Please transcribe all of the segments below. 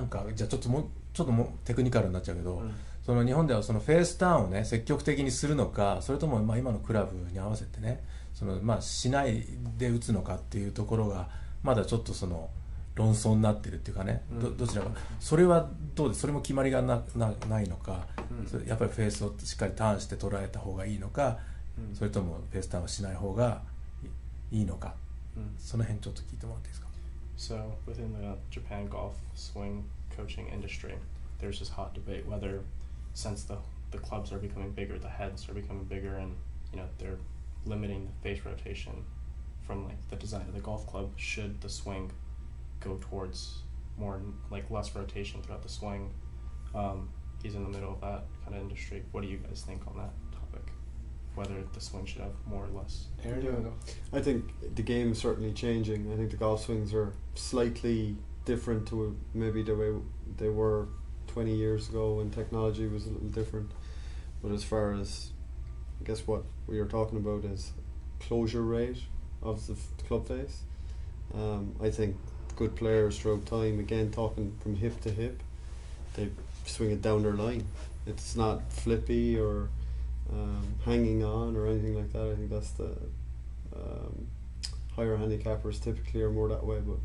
なんかじゃあちょっともうテクニカルになっちゃうけど、その日本ではそのフェースターンをね積極的にするのか、それともまあ今のクラブに合わせてねそのまあしないで打つのかっていうところがまだちょっとその論争になってるっていうかね、どちらかそれはどうです？それも決まりがないのか、やっぱりフェースをしっかりターンして捉えた方がいいのか、それともフェースターンはしない方がいいのか、その辺ちょっと聞いてもらっていいですか？ So within the Japan golf swing coaching industry, there's this hot debate whether, since the clubs are becoming bigger, the heads are becoming bigger, and they're limiting the face rotation from like the design of the golf club, should the swing go towards more like less rotation throughout the swing? He's in the middle of that kind of industry. What do you guys think on that topic? Whether the swing should have more or less? I think the game is certainly changing. I think the golf swings are slightly different to maybe the way they were 20 years ago when technology was a little different. But as far as, I guess what we are talking about is closure rate of the club face. I think good players throughout time, again talking from hip to hip, they swing it down their line. It's not flippy or hanging on or anything like that. I think that's the higher handicappers typically are more that way, but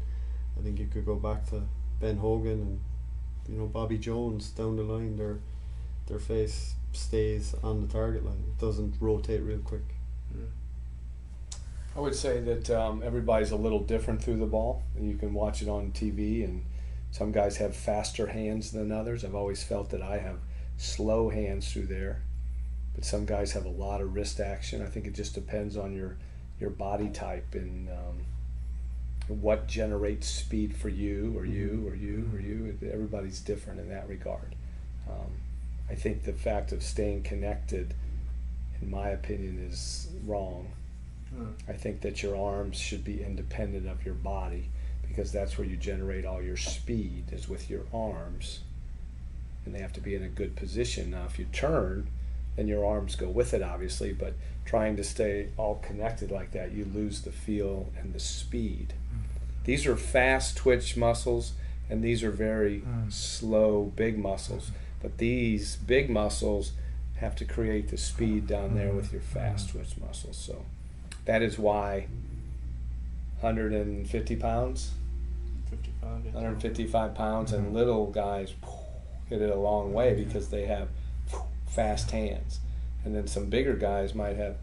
I think you could go back to Ben Hogan and Bobby Jones down the line. Their face stays on the target line. It doesn't rotate real quick. I would say that everybody's a little different through the ball, and you can watch it on TV, and some guys have faster hands than others. I've always felt that I have slow hands through there, but some guys have a lot of wrist action. I think it just depends on your body type and what generates speed for you or you or you or you. Everybody's different in that regard. I think the fact of staying connected, in my opinion, is wrong. I think that your arms should be independent of your body, because that's where you generate all your speed, is with your arms, and they have to be in a good position. Now if you turn, then your arms go with it obviously, but trying to stay all connected like that, you lose the feel and the speed. These are fast twitch muscles, and these are very slow big muscles, but these big muscles have to create the speed down there with your fast twitch muscles. So that is why 150 pounds, 155 pounds, and little guys hit it a long way because they have fast hands. And then some bigger guys might have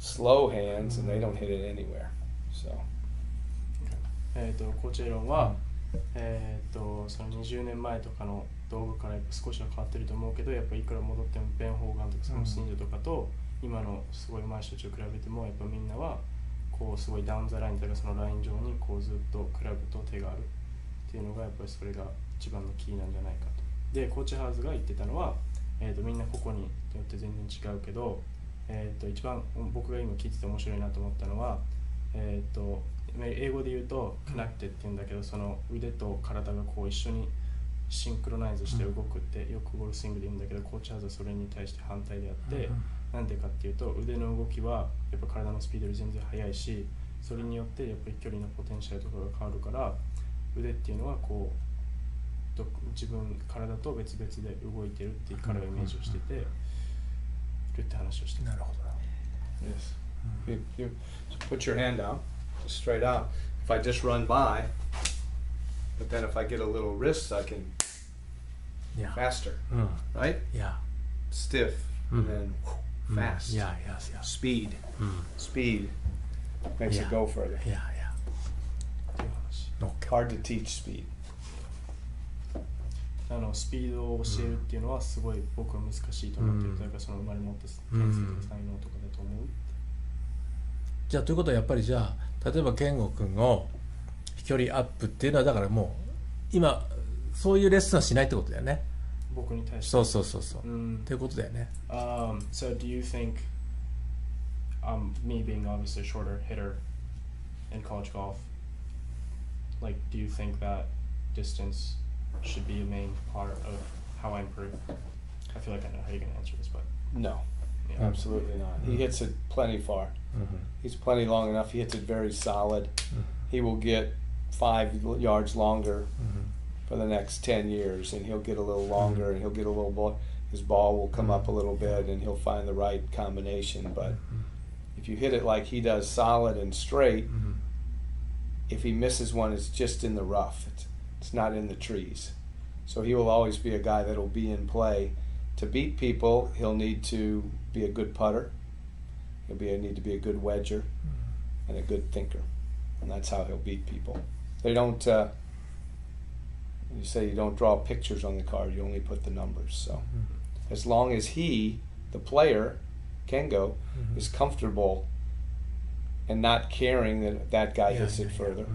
slow hands and they don't hit it anywhere. So. コーチエロンは、その20年前とかの道具からやっぱ少しは変わってると思うけど、やっぱいくら戻ってもベン・ホーガンとかサム・スニードとかと今のすごい上手い人たちを比べても、やっぱみんなはこうすごいダウンザラインというかそのライン上にこうずっとクラブと手があるっていうのがやっぱりそれが一番のキーなんじゃないかと。でコーチハーズが言ってたのは、みんな個々によって全然違うけど、一番僕が今聞いてて面白いなと思ったのは、英語で言うと「connected」って言うんだけど、その腕と体がこう一緒にシンクロナイズして動くってよくゴルフスイングで言うんだけど、コーチハーズはそれに対して反対であって、なんでかっていうと腕の動きはやっぱ体のスピードより全然速いし、それによってやっぱり距離のポテンシャルとかが変わるから、腕っていうのはこう自分体と別々で動いてるっていう彼はイメージをしててるって話をしてた。なるほど。Yes. You put your hand down, straight out. If I just run by, but then if I get a little wrist, I can faster, right? Yeah. Stiff, and then fast. Yeah, yes. Speed. Speed makes it go further. Yeah. Hard to teach speed. スピードを教えるっていうのはすごい僕は難しいと思ってる。だからその生まれ持った天性的才能とかだと思う。じゃあということはやっぱりじゃあ例えば健吾君の飛距離アップっていうのはだからもう今そういうレッスンはしないってことだよね。僕に対して。そうっていうことだよね。So do you think me being obviously a shorter hitter in college golf, like do you think that distance should be a main part of how I improve? I feel like I know how you're going to answer this, but no, absolutely not. He hits it plenty far. He's plenty long enough. He hits it very solid. He will get 5 yards longer for the next 10 years, and he'll get a little longer, and he'll get a little ball. His ball will come up a little bit, and he'll find the right combination. But if you hit it like he does, solid and straight, if he misses one, it's just in the rough. It's not in the trees. So he will always be a guy that will be in play. To beat people, he'll need to be a good putter. He'll need to be a good wedger and a good thinker. And that's how he'll beat people. They don't, you say you don't draw pictures on the card, you only put the numbers. So as long as he, the player, Kengo, is comfortable and not caring that that guy hits it further.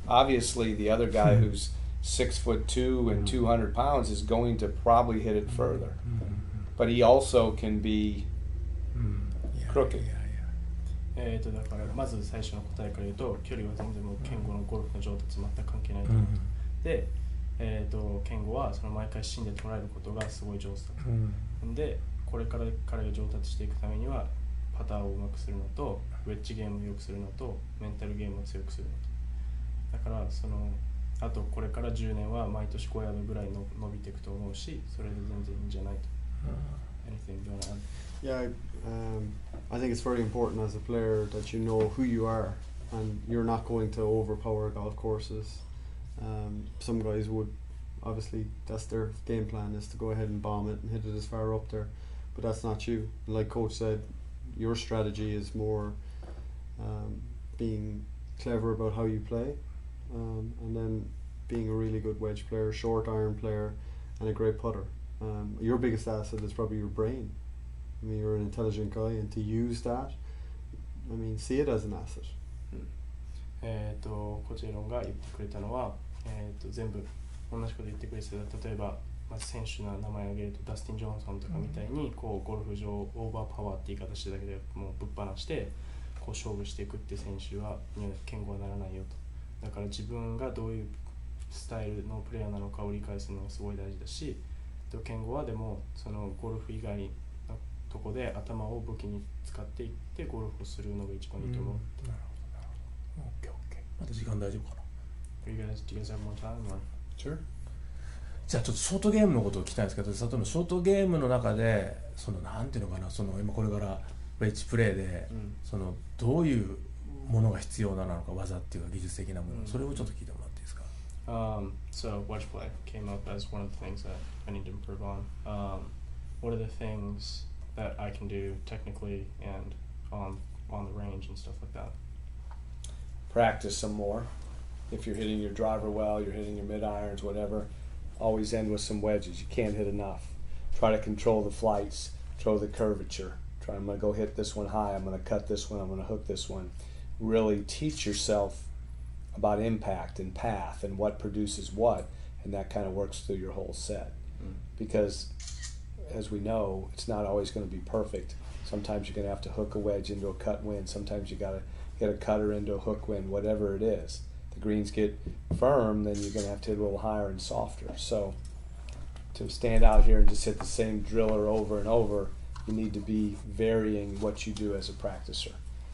Obviously, the other guy who's 6'2" and 200 pounds is going to probably hit it further. But he also can be crooked. だからまず最初の答えから言うと、距離は全然もう健吾のゴルフの上達全く関係ないと思う。で、健吾はその毎回芯で捉えることがすごい上手だ。で、これから彼が上達していくためにはパターをうまくするのと、ウェッジゲームを良くするのと、メンタルゲームを強くするのと。だからあとこれから10年は毎年5ヤードぐらいの伸びていくと思うし、それで全然いいんじゃないと。Anything you want to add? Yeah, I think it's very important as a player that you know who you are and you're not going to overpower golf courses. Some guys would, obviously, that's their game plan, is to go ahead and bomb it and hit it as far up there, but that's not you. Like Coach said, your strategy is more being clever about how you play, and then being a really good wedge player, short iron player, and a great putter. Your biggest asset is probably your brain. I mean, you're an intelligent guy, and to use that, I mean, see it as an asset. コーチエロンが言ってくれたのは、全部同じこと言ってくれてた。例えば、選手の名前を挙げるとダスティン・ジョンソンとかみたいにこうゴルフ場オーバーパワーって言い方してだけでもうぶっ放してこう勝負していくっていう選手には健吾はならないよと。だから自分がどういうスタイルのプレイヤーなのかを理解するのがすごい大事だし、健吾はでもそのゴルフ以外のとこで頭を武器に使っていってゴルフをするのが一番いいと思う。なるほど。OK。また時間大丈夫かな。Do you guys have more time? Sure. じゃあちょっとショートゲームのことを聞きたいんですけど、例えばショートゲームの中でなんていうのかな、今これからウェッジプレーで、どういうものが必要なのか、技っていうか技術的なもの、それをちょっと聞いてもらっていいですか。So wedge play came up as one of the things that I need to improve on. What are the things that I can do technically and on the range and stuff like that? Practice some more. If you're hitting your driver well, you're hitting your mid irons, whatever, always end with some wedges. You can't hit enough. Try to control the flights, control the curvature. I'm going to go hit this one high, I'm going to cut this one, I'm going to hook this one. Really teach yourself about impact and path and what produces what, and that kind of works through your whole set. Because as we know, it's not always going to be perfect. Sometimes you're going to have to hook a wedge into a cut wind. Sometimes you got to hit a cutter into a hook wind, whatever it is. The greens get firm, then you're going to have to hit a little higher and softer. So to stand out here and just hit the same driller over and over, you need to be varying what you do as a practicer.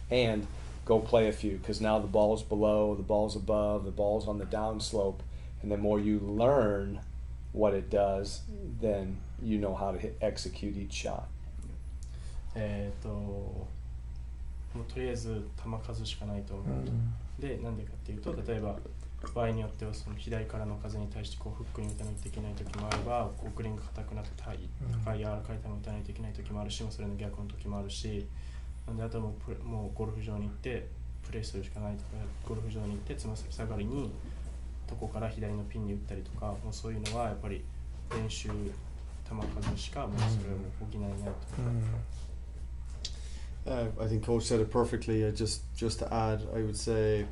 And go play a few, because now the ball's below, the ball's above, the ball's on the downslope, and the more you learn what it does, then you know how to execute each shot. もうとりあえず球数しかないと思う。で、なんでかっていうと、例えば場合によってはその左からの風に対してこうフックに打たないといけない時もあれば、こうグリーンが硬くなって高い柔らかい球を打たないといけない時もあるし、それの逆の時もあるし、なんであとはもうゴルフ場に行ってプレーするしかないとか、ゴルフ場に行ってつま先下がりにどこから左のピンに打ったりとか、もうそういうのはやっぱり練習球数しかもうそれを補えないと。I think Coach said it perfectly. Just to add, I would say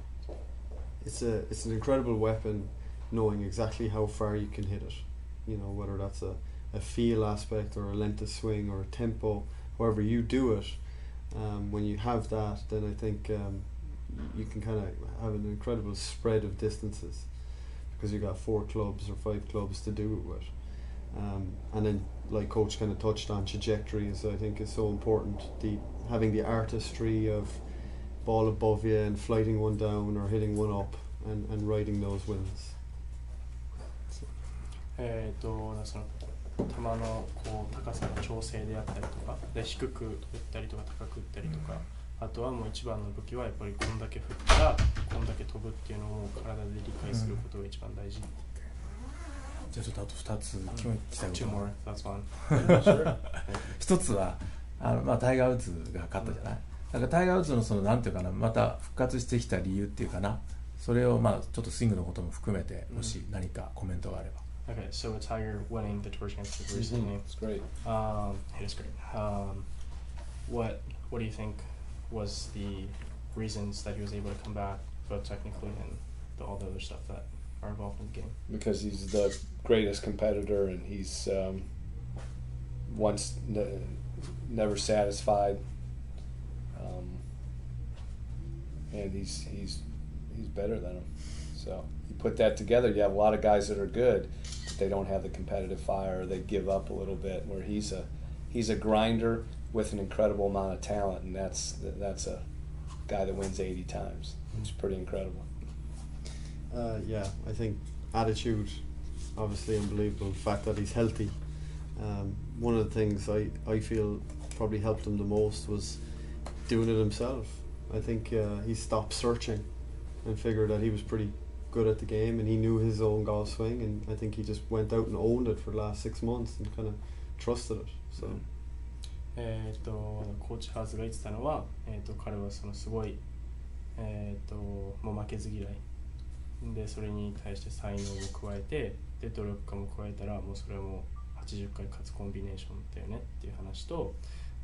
it's an incredible weapon, knowing exactly how far you can hit it. You know, whether that's a feel aspect or a length of swing or a tempo, however you do it. When you have that, then I think you can kind of have an incredible spread of distances, because you got 4 clubs or 5 clubs to do it with. And then, like Coach kind of touched on, trajectories I think is so important. Having the artistry of ball above you and flighting one down or hitting one up and riding those winds. So. その球のこう高さの調整であったりとかで、低く打ったりとか高く打ったりとか、あとはもう一番の武器はやっぱりこんだけ振ったらこんだけ飛ぶっていうのを体で理解することが一番大事。じゃあちょっとあと2つ聞きたいこと Two more, that's one. 一つはタイガー・ウッズが勝ったじゃない。だからタイガー・ウッズのそのなんていうかな、また復活してきた理由っていうかな、それをちょっとスイングのことも含めてもし何かコメントがあれば。Okay, so Tiger winning the tour championship recently. It's great. It is great. What do you think was the reasons that he was able to come back, both technically and all the other stuff that are involved in the game? Because he's the greatest competitor, and he's never satisfied, and he's better than him. So you put that together, you have a lot of guys that are good, but they don't have the competitive fire. They give up a little bit. Where he's a grinder with an incredible amount of talent, and that's a guy that wins 80 times. It's pretty incredible. Yeah, I think attitude, obviously unbelievable. The fact that he's healthy. One of the things I feel probably helped him the most was doing it himself. I think he stopped searching and figured that he was pretty good at the game, and he knew his own golf swing, and I think he just went out and owned it for the last 6 months and kind of trusted it. So. コーチハーズが言ってたのは、彼はそのすごい、もう負けず嫌いで、それに対して才能を加えて、で努力家も加えたらもうそれはもう80回勝つコンビネーションだよねっていう話と、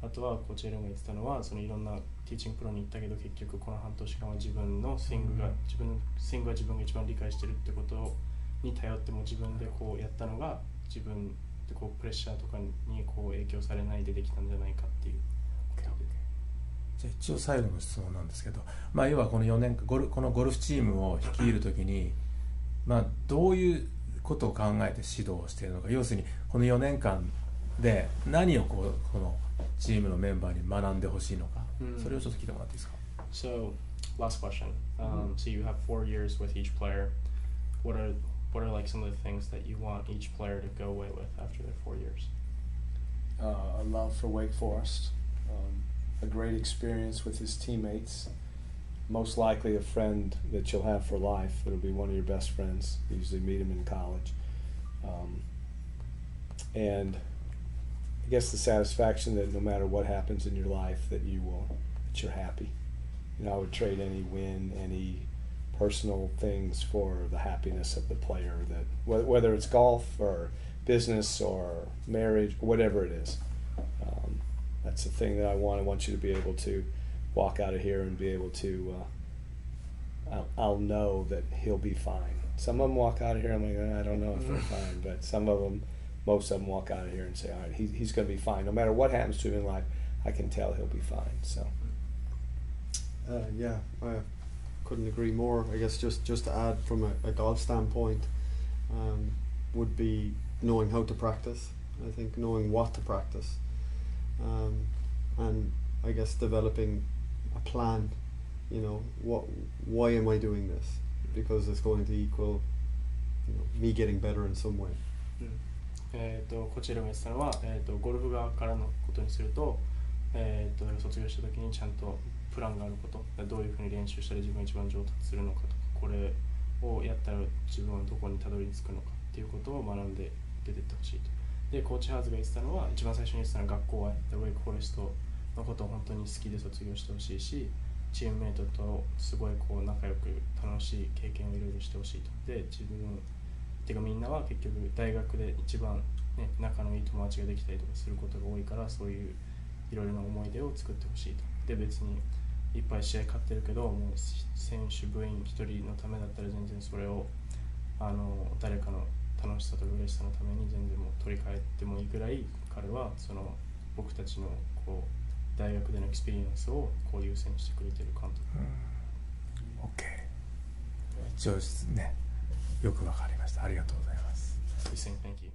あとはコーチエレンが言ってたのは、そのいろんなティーチングプロに行ったけど結局この半年間は自分のスイングが自分が一番理解してるってことに頼っても自分でこうやったのが自分でこうプレッシャーとかにこう影響されないでできたんじゃないかっていうことで。じゃあ一応最後の質問なんですけど、要はこの4年間このゴルフチームを率いるときに、どういうことを考えて指導をしているのか、要するにこの4年間で何をこのチームのメンバーに学んでほしいのか、それをちょっと聞いてもらっていいですか。So, last question. So you have 4 years with each player. What are like some of the things that you want each player to go away with after their 4 years? A love for Wake Forest, a great experience with his teammates, most likely a friend that you'll have for life. It'll be one of your best friends. You usually meet him in college. And I guess the satisfaction that no matter what happens in your life that you're happy. I would trade any win, any personal things for the happiness of the player, that whether it's golf or business or marriage, whatever it is. That's the thing that I want you to be able to walk out of here and be able to I'll know that he'll be fine. Some of them walk out of here, I'm like, I don't know if they're fine, but most of them walk out of here and say, all right, he's going to be fine. No matter what happens to him in life, I can tell he'll be fine. So yeah, I couldn't agree more. I guess just to add from a golf standpoint, would be knowing how to practice. I think knowing what to practice, and I guess developing a plan. Why am I doing this? Because it's going to equal, me getting better in some way. こちらが言ってたのは、ゴルフ側からのことにすると、卒業した時にちゃんとプランがあること、どういうふうに練習したら自分が一番上達するのかとか、これをやったら自分はどこにたどり着くのかっていうことを学んで出てってほしいと。で、コーチハーズが言ってたのは、一番最初に言ってたのは学校愛、ウェイクフォレストのことを本当に好きで卒業してほしいし、チームメイトとすごいこう仲良く楽しい経験をいろいろしてほしいと。で、自分てかみんなは結局大学で一番、仲のいい友達ができたりとかすることが多いから、そういういろいろな思い出を作ってほしいと。で、別にいっぱい試合勝ってるけど、もう選手部員一人のためだったら全然それを誰かの楽しさと嬉しさのために全然もう取り替えてもいいくらい、彼はその僕たちのこう大学でのエクスペリエンスをこう優先してくれている監督。OK。一応ね、よくわかりました。ありがとうございます。Thank you.